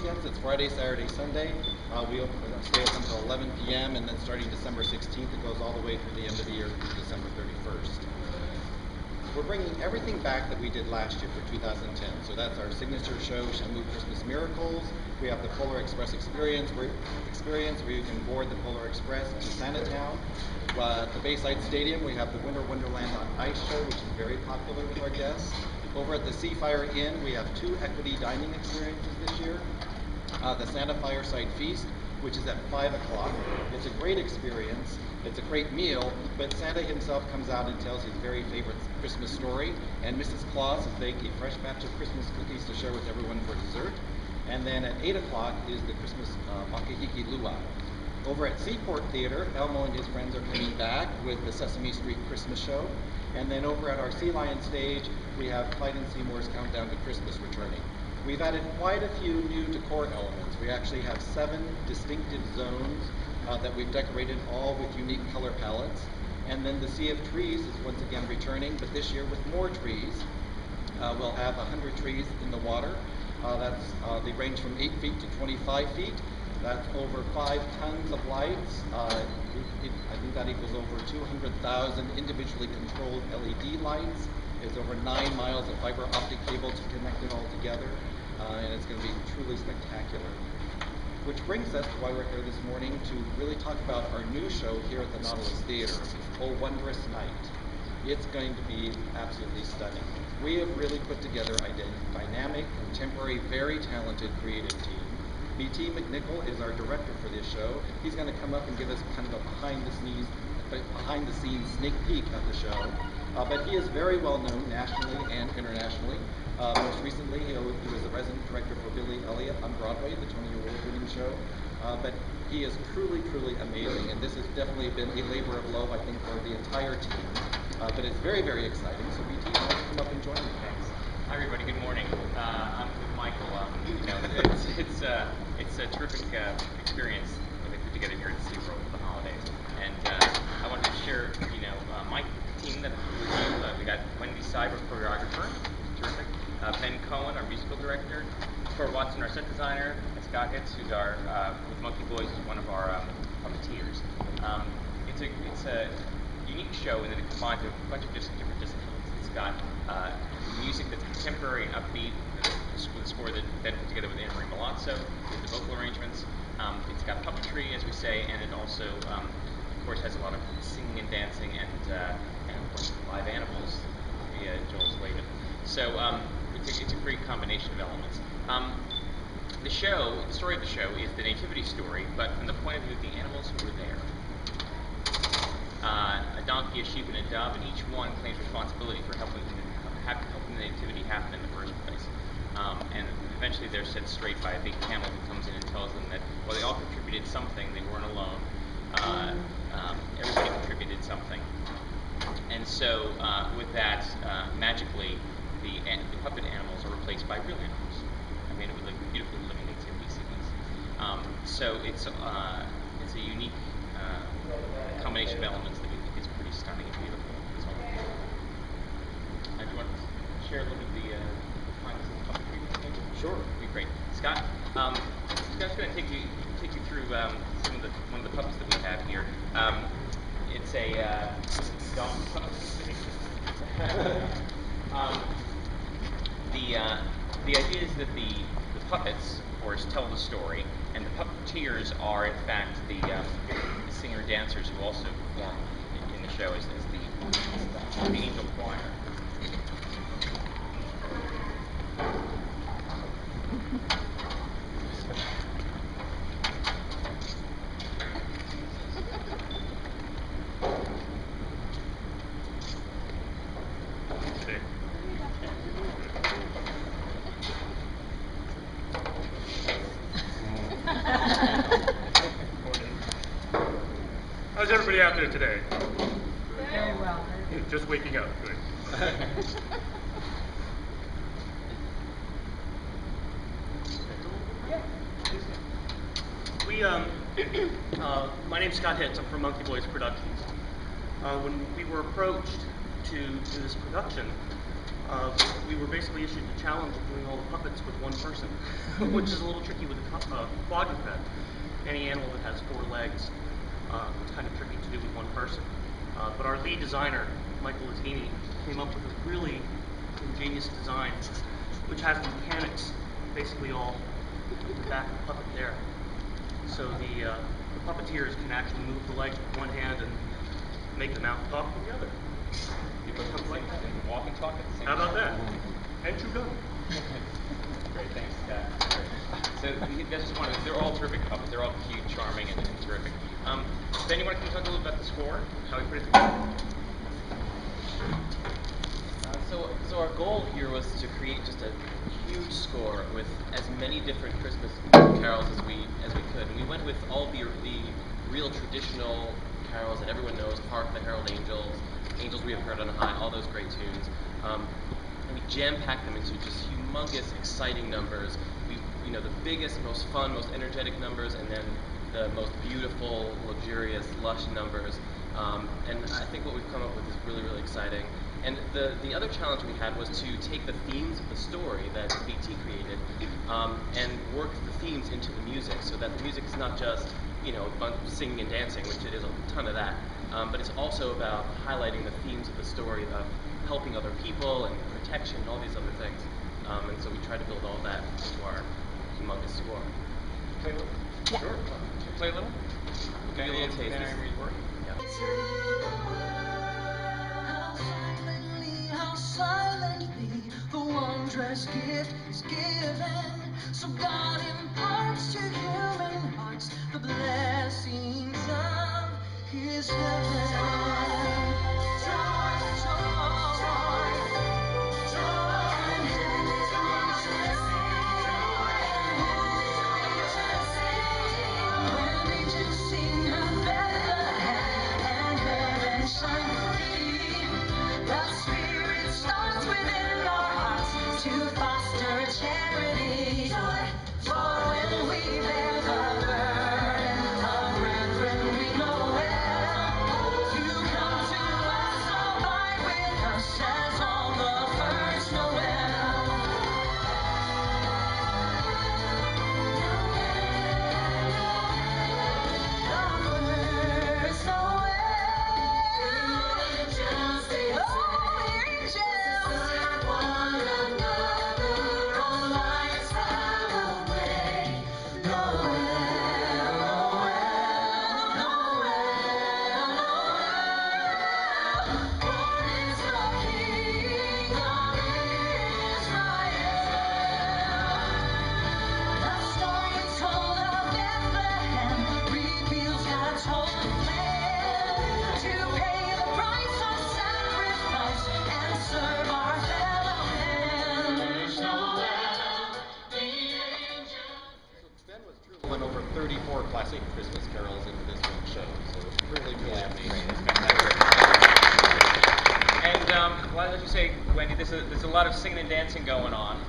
weekends. It's Friday, Saturday, Sunday. We stay open until 11 p.m. and then starting December 16th, it goes all the way through the end of the year through December 31st. We're bringing everything back that we did last year for 2010. So that's our signature show, Shamu Christmas Miracles. We have the Polar Express experience where you can board the Polar Express to Sanatown. At the Bayside Stadium, we have the Winter Wonderland on Ice show, which is very popular with our guests. Over at the Seafire Inn, we have 2 equity dining experiences this year. The Santa Fireside Feast, which is at 5 o'clock. It's a great experience. It's a great meal, but Santa himself comes out and tells his very favorite Christmas story, and Mrs. Claus has baked a fresh batch of Christmas cookies to share with everyone for dessert. And then at 8 o'clock is the Christmas Makahiki Luau. Over at Seaport Theater, Elmo and his friends are coming back with the Sesame Street Christmas show. And then over at our Sea Lion stage, we have Clyde and Seymour's Countdown to Christmas returning. We've added quite a few new decor elements. We actually have 7 distinctive zones that we've decorated, all with unique color palettes. And then the Sea of Trees is once again returning, but this year with more trees. We'll have 100 trees in the water. They range from 8 feet to 25 feet. That's over 5 tons of lights. I think that equals over 200,000 individually controlled LED lights. It's over 9 miles of fiber optic cable to connect it all together. And it's going to be truly spectacular. Which brings us to why we're here this morning to really talk about our new show here at the Nautilus Theater, Oh Wondrous Night. It's going to be absolutely stunning. We have really put together a dynamic, contemporary, very talented creative team. B.T. McNichol is our director for this show. He's going to come up and give us kind of a behind-the-scenes sneak peek at the show. But he is very well known nationally and internationally. Most recently, he was the resident director for Billy Elliot on Broadway, the Tony Award-winning show. But he is truly, truly amazing, and this has definitely been a labor of love, I think, for the entire team. But it's very, very exciting. So BT, why don't you come up and join me? Thanks. Hi, everybody. Good morning. I'm with Michael. It's a terrific experience that we put together here at SeaWorld for the holidays, and I wanted to share, my team that with you. We got Wendy Cyber, choreographer, terrific. Ben Cohen, our musical director. Tor Watson, our set designer. And Scott Hitz, who's our with Monkey Boys, is one of our puppeteers. It's a unique show in that it combines a bunch of different disciplines. It's got music that's contemporary and upbeat, with a score that Ben put together with Anna Marie Milazzo, with the vocal arrangements. It's got puppetry, as we say, and it also, of course, has a lot of singing and dancing and of course, live animals via Joel Slavin. So it's a great combination of elements. The story of the show is the nativity story, but from the point of view of the animals who were there. A donkey, a sheep, and a dove, and each one claims responsibility for helping the nativity happen in the first place. And eventually they're set straight by a big camel who comes in and tells them that, well, they all contributed something, they weren't alone. Everybody contributed something. And so with that, magically, the puppet animals are replaced by real animals. I mean, it was like beautiful living nativity scenes. So it's a unique combination of elements that we think is pretty stunning and beautiful. Do you want to share a little bit of the behind-the-scenes puppetry? Sure. That'd be great. Scott, Scott's going to take you through one of the puppets that we have here. It's a dog puppet. The idea is that the puppets, of course, tell the story, and the puppeteers are, in fact, the singer-dancers who also perform in the show as the angel choir. How's everybody out there today? Very well. Just waking up. Good. My name's Scott Hitz. I'm from Monkey Boys Productions. When we were approached to do this production, we were basically issued the challenge of doing all the puppets with one person, which is a little tricky with a quadruped. Any animal that has 4 legs, it's kind of tricky to do with one person. But our lead designer, Michael Latini, came up with a really ingenious design, which has the mechanics basically all in the back of the puppet there. So the puppeteers can actually move the legs with one hand and make the mouth talk with the other. You both have the same thing, walk and talk at the same How time. about that? And chew gum. Great, thanks, Scott. So that's just one of they're all terrific puppets. They're all cute, charming, and terrific. Does anyone can talk a little about the score? How we put it together? So our goal here was to create just a huge score with as many different Christmas carols as we could. And we went with all the real traditional carols that everyone knows: Hark the Herald Angels, Angels We Have Heard on High, all those great tunes. And we jam-packed them into just humongous, exciting numbers. The biggest, most fun, most energetic numbers, and then the most beautiful, luxurious, lush numbers. And I think what we've come up with is really, really exciting. And the other challenge we had was to take the themes of the story that BT created and work the themes into the music, so that the music is not just a bunch of singing and dancing, which it is a ton of that, but it's also about highlighting the themes of the story of helping other people and protection and all these other things. And so we tried to build all that into our humongous score. Play a little? Sure. Play a little? Give you a little taste. Then I read word. How silently the wondrous gift is given. So God imparts to human hearts the blessings of His heaven. Joy, joy, joy, and heaven is rejoicing. Joy, and heaven is rejoicing. When angels sing of Bethlehem and heaven shine free, the Spirit starts within our hearts to foster charity. Joy, joy, when we bear the burden of brethren we know well. You come to us, abide with us as on the first Noel. The first Noel. Angels, serve one another, all lights far away. Noel, Noel, Noel, Noel. Born is the King of Israel. The story told of Bethlehem reveals God's holy plan to pay the price of sacrifice and serve our fellow man. There's Noel, the angels. Ben was truly went over 34 classic Christmas carols into this one show, so it's really, really amazing. And well, as you say, Wendy, there's a lot of singing and dancing going on.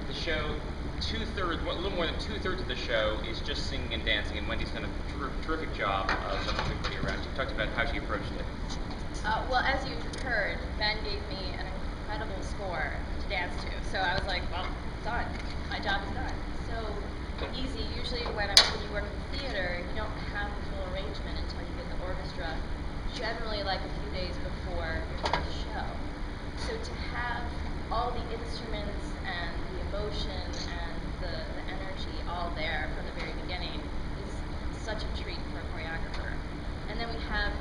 The show, a little more than 2/3 of the show is just singing and dancing, and Wendy's done a terrific job of everybody around. She talked about how she approached it. Well, as you heard, Ben gave me an incredible score to dance to. So I was like, well, done. My job is done. So easy. Usually when you work in theater, you don't have the full arrangement until you get the orchestra, generally like a few days before your first show. So to have all the instruments and the emotion and the energy all there from the very beginning is such a treat for a choreographer. And then we have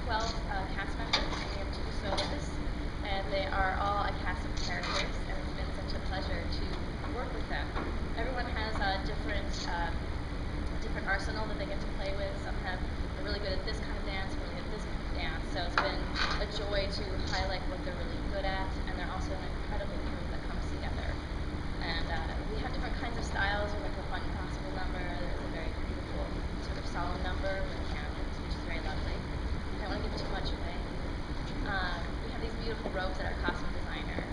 12 cast members, and we have 2 soloists, and they are all a cast of characters, and it's been such a pleasure to work with them. Everyone has a different arsenal that they get to play with. Some they're really good at this kind of dance, really good at this kind of dance. So it's been a joy to highlight what they're really good at, and they're also an incredible group that comes together. And we have different kinds of styles. We have a fun gospel number. There's a very beautiful sort of solemn number with candles, which is very lovely. I don't want to give too much away. We have these beautiful robes that our costume designer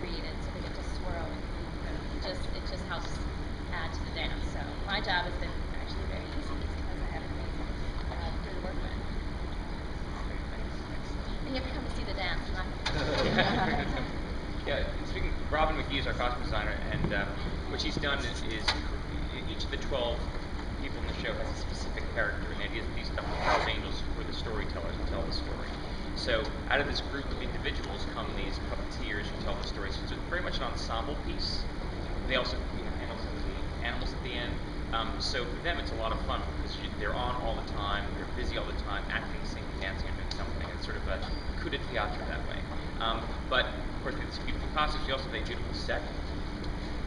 created, so they get to swirl and move, and it just helps add to the dance. So my job has been actually very easy because I have an amazing crew to work with. And you have to come to see the dance, not Robin McGee is our costume designer, and what she's done is each of the 12 people in the show has a specific character, and these Charles Angels who are the storytellers who tell the story. So out of this group of individuals come these puppeteers who tell the stories. So it's very much an ensemble piece. They also handle some of the animals at the end. So for them, it's a lot of fun because they're on all the time, they're busy all the time, acting, singing, dancing, and doing something. It's sort of a coup de théâtre that way. But of course, with these beautiful costumes, we also have a beautiful set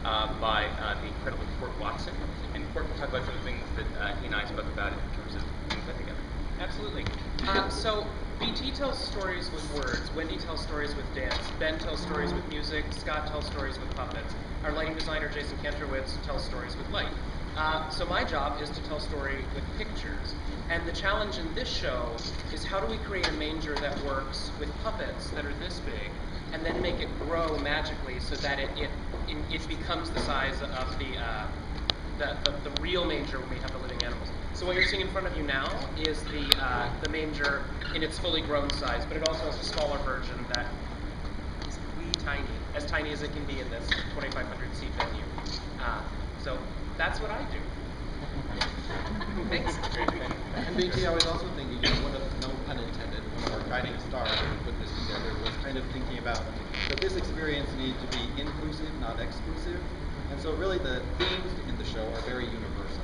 by the incredible Court Watson. And Court can talk about some of the things that he and I spoke about in terms of being put together. Absolutely. So BT tells stories with words, Wendy tells stories with dance, Ben tells stories with music, Scott tells stories with puppets. Our lighting designer, Jason Kantrowitz, tells stories with light. So my job is to tell story with pictures. And the challenge in this show is how do we create a manger that works with puppets that are this big, and then make it grow magically so that it becomes the size of the real manger when we have the living animals. So what you're seeing in front of you now is the manger in its fully grown size, but it also has a smaller version that is wee tiny, as tiny as it can be in this 2,500 seat venue. So that's what I do. Thanks. And BT, I was also thinking, one of, no pun intended, one of our guiding stars when we put this together was kind of thinking about that this experience needs to be inclusive, not exclusive. And so really the themes in the show are very universal.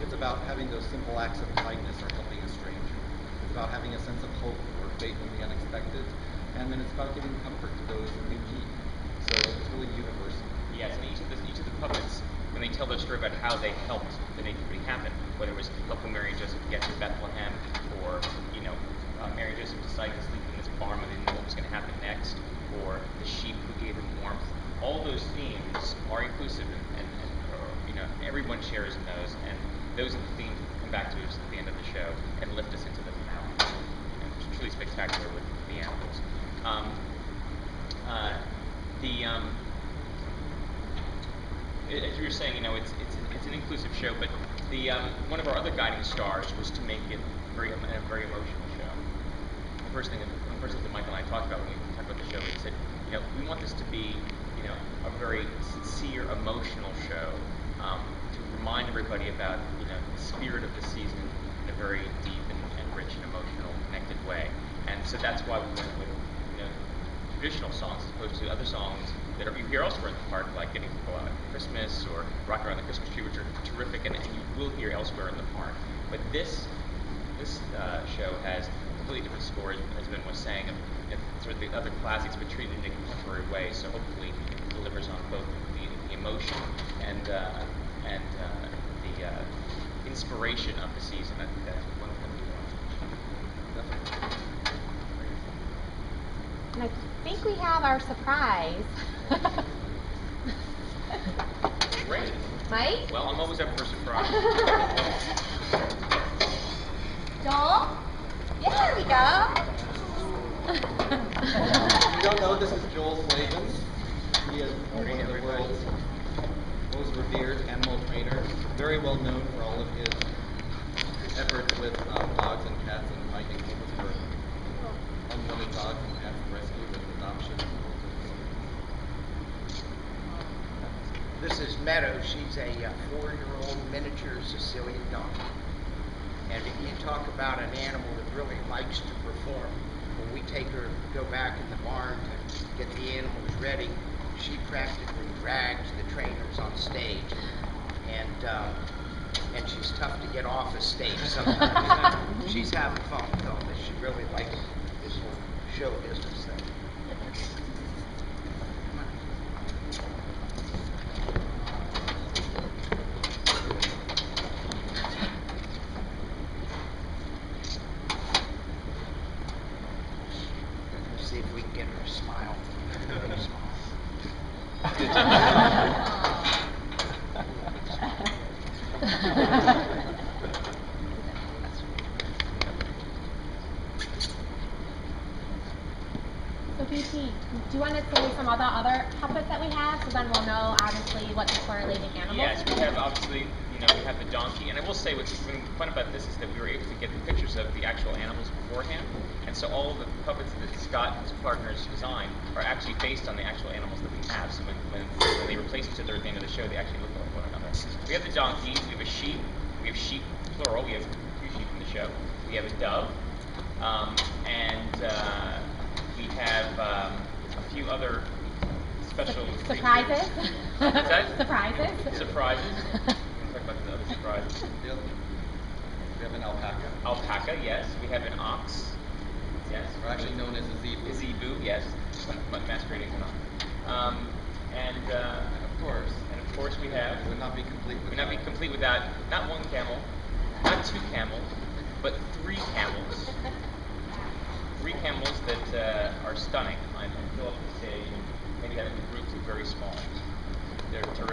It's about having those simple acts of kindness or helping a stranger. It's about having a sense of hope or faith in the unexpected. And then it's about giving comfort to those in need. So it's really universal. Yes, and each of the puppets, when they tell their story about how they helped the nativity happen, whether it was helping Mary and Joseph get to Bethlehem, or Mary and Joseph decided to sleep in this barn when they didn't know what was going to happen next, or the sheep who gave them warmth. All those themes are inclusive, and everyone shares in those, and those are the themes that come back to us at the end of the show and lift us into the finale. And it's truly spectacular with the animals. As you were saying, it's an inclusive show, but one of our other guiding stars was to make it a very emotional show. The first thing that Michael and I talked about when we talked about the show, we said, we want this to be, a very sincere, emotional show to remind everybody about, the spirit of the season in a very deep and rich and emotional, connected way. And so that's why we went with, traditional songs as opposed to other songs that you hear elsewhere in the park, like Getting People Out at Christmas or Rock Around the Christmas Tree, which are terrific and you will hear elsewhere in the park. But this show has a completely different score, as Ben was saying, and sort of the other classics, but treated in a contemporary way. So hopefully it delivers on both the emotion and the inspiration of the season. I think that's one of the things we want. Definitely. And I think we have our surprise. Great. Mike? Well, I'm always up for a surprise. Joel? Yeah, there we go. If you don't know, this is Joel Slavens. He is one of the world's most revered animal trainers, very well known for all of his efforts with dogs and cats and finding homes for unwanted dogs and cats and rescue and adoption. This is Meadow. She's a 4-year-old miniature Sicilian donkey. And if you talk about an animal that really likes to perform, when we take her, go back in the barn to get the animals ready, she practically drags the trainers on stage. And she's tough to get off a stage sometimes. She's having fun with all this. She really likes this whole show business thing. Let's see if we can get her to smile. So BT, do you want to say some other puppets that we have, so then we'll know obviously what to correlate to animals? Yes, we have obviously, we have the donkey, and I will say what's fun about this is that we were able to get the pictures of the actual animals beforehand, and so all of the puppets that Scott and his partners designed are actually based on the actual animals that we have. So when to at the end of the show, they actually look like one another. We have the donkeys, we have a sheep, we have sheep plural, we have 2 sheep in the show. We have a dove, and we have a few other special Surprises. What's that? Surprises. Surprises. We'll talk about the other surprises. We have an alpaca. Alpaca, yes. We have an ox. Yes. Or actually known as a zebu. A zebu, yes. Masquerading as an ox. And of course we have. It would not be complete without. Would not be complete without not 1 camel, not 2 camels, but 3 camels. 3 camels that are stunning. I'm fill up the stage and maybe have in groups of very small. They're terrific.